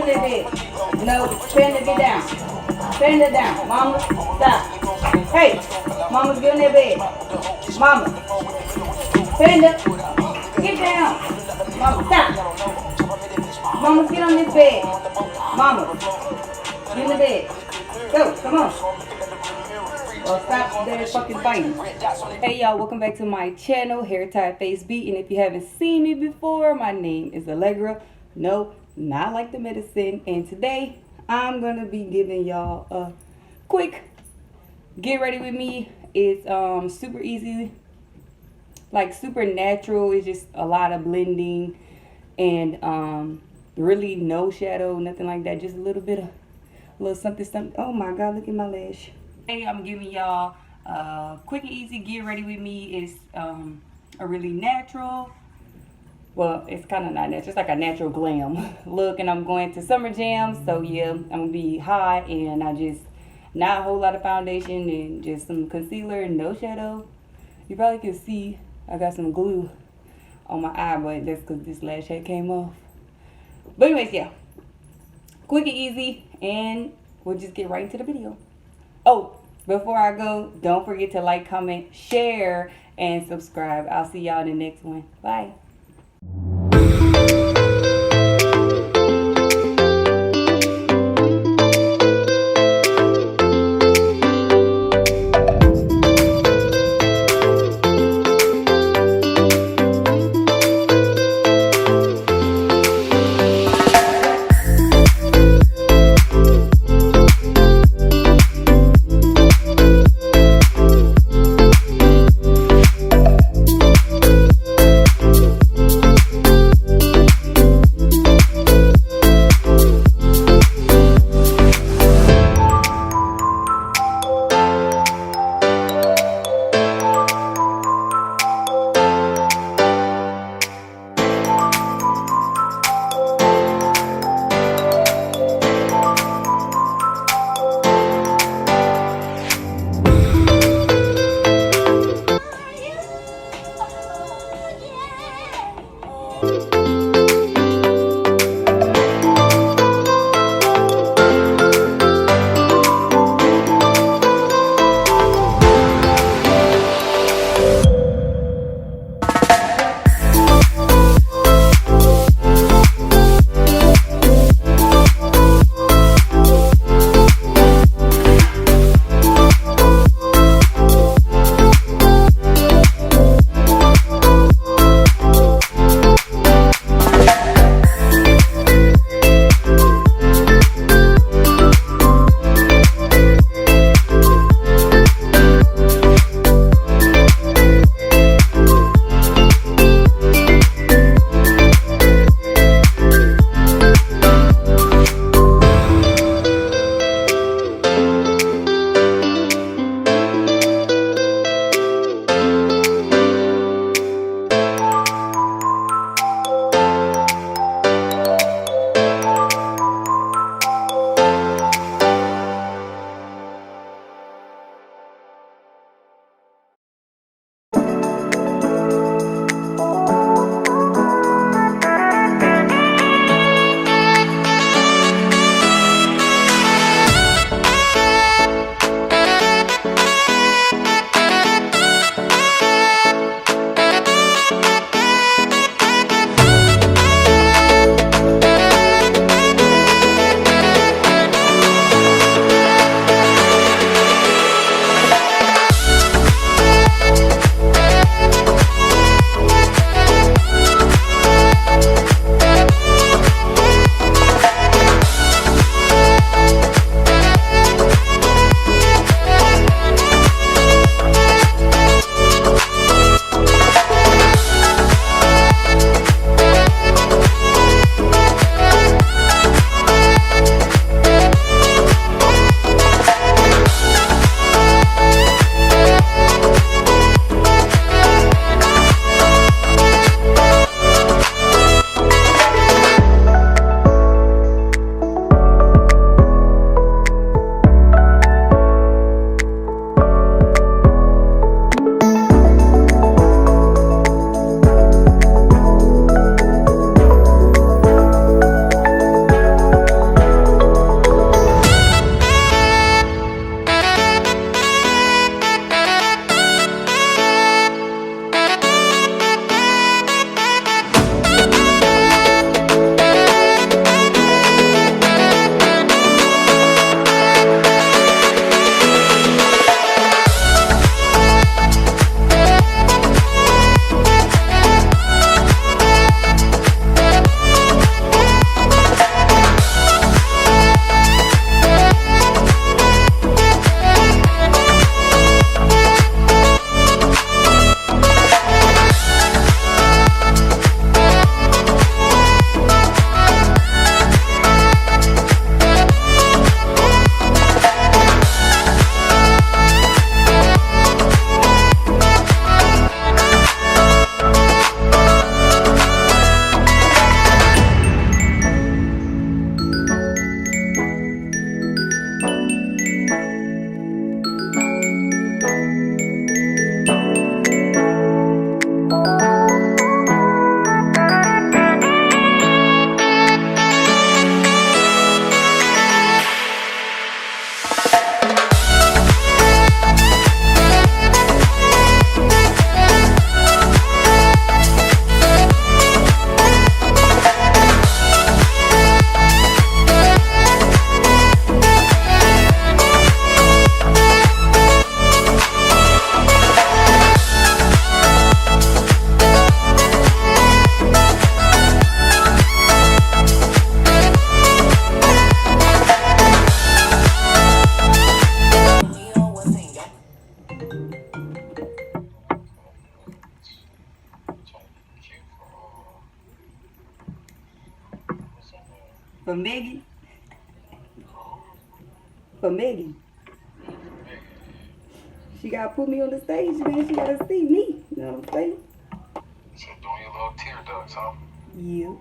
get in bed. No, Panda, get down. Panda down. Mama, stop. Hey, Mama's getting in bed. Mama. Panda, get down. Mama, stop. Mama, get on this bed. Mama, get in the bed. Go, come on. Well, stop there fucking fighting. Hey y'all, welcome back to my channel, Hair Tie Face Beat. And if you haven't seen me before, my name is Allegra. No, not like the medicine. And today, I'm going to be giving y'all a quick get ready with me. It's super easy, like super natural. It's just a lot of blending and really no shadow, nothing like that. Just a little bit of, a little something, something. Oh my God, look at my lash. Hey, I'm giving y'all quick and easy get ready with me. It's a really natural, well, it's kind of not natural, it's like a natural glam look. And I'm going to summer jams, so yeah, I'm gonna be hot, and I just not a whole lot of foundation and just some concealer and no shadow. You probably can see I got some glue on my eye, but that's because this lash head came off. But anyways, yeah, quick and easy, and we'll just get right into the video. Oh, before I go, don't forget to like, comment, share, and subscribe. I'll see y'all in the next one. Bye. For Megan. For Megan. She gotta put me on the stage, man. She gotta see me. You know what I'm saying? So doing your little tear ducts, huh? Yeah.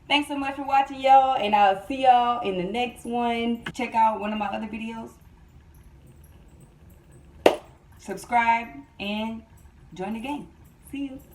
Thanks so much for watching, y'all, and I'll see y'all in the next one. Check out one of my other videos. Subscribe and join the game. See you.